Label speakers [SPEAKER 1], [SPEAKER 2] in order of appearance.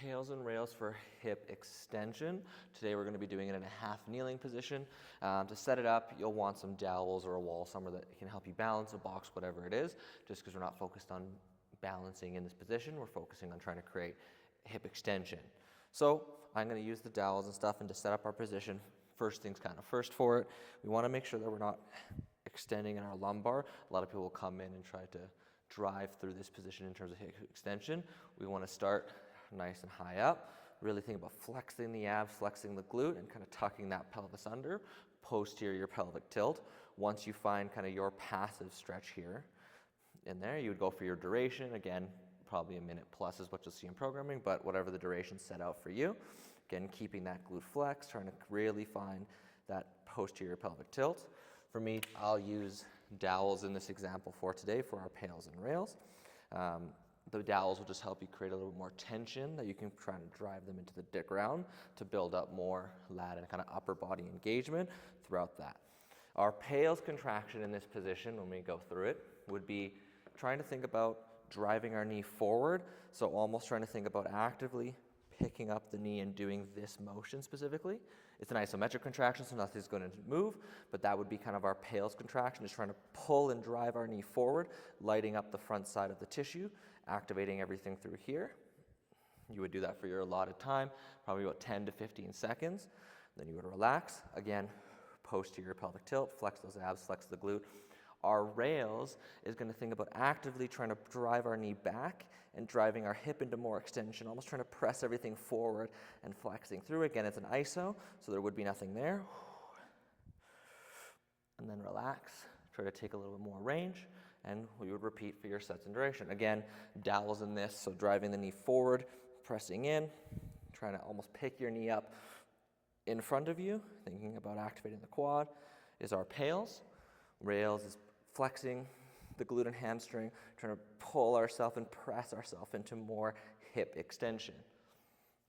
[SPEAKER 1] PAILs and rails for hip extension. Today we're going to be doing it in a half kneeling position. To set it up, you'll want some dowels or a wall somewhere that can help you balance, a box, whatever it is, just because we're not focused on balancing in this position. We're focusing on trying to create hip extension. So I'm going to use the dowels and stuff, and to set up our position, first things kind of first for it, we want to make sure that we're not extending in our lumbar. A lot of people will come in and try to drive through this position in terms of hip extension. We want to start nice and high up. Really think about flexing the abs, flexing the glute, and kind of tucking that pelvis under, posterior pelvic tilt. Once you find kind of your passive stretch here in there, you would go for your duration. Again, probably a minute plus is what you'll see in programming, but whatever the duration set out for you. Again, keeping that glute flex, trying to really find that posterior pelvic tilt. For me, I'll use dowels in this example for today for our PAILs and rails. The dowels will just help you create a little more tension that you can try to drive them into the ground to build up more lat and kind of upper body engagement throughout that. Our PAILs contraction in this position, when we go through it, would be trying to think about driving our knee forward. So almost trying to think about actively picking up the knee and doing this motion specifically. It's an isometric contraction, so nothing's going to move, but that would be kind of our PAILs contraction, just trying to pull and drive our knee forward, lighting up the front side of the tissue, activating everything through here. You would do that for your allotted time, probably about 10 to 15 seconds. Then you would relax. Again, posterior pelvic tilt, flex those abs, flex the glute. Our rails is going to think about actively trying to drive our knee back and driving our hip into more extension, almost trying to press everything forward and flexing through. Again, it's an iso, so there would be nothing there. And then relax. Try to take a little bit more range, and we would repeat for your sets and duration. Again, dowels in this, so driving the knee forward, pressing in, trying to almost pick your knee up in front of you, thinking about activating the quad, is our PAILs. Rails is flexing the glute and hamstring, trying to pull ourselves and press ourselves into more hip extension.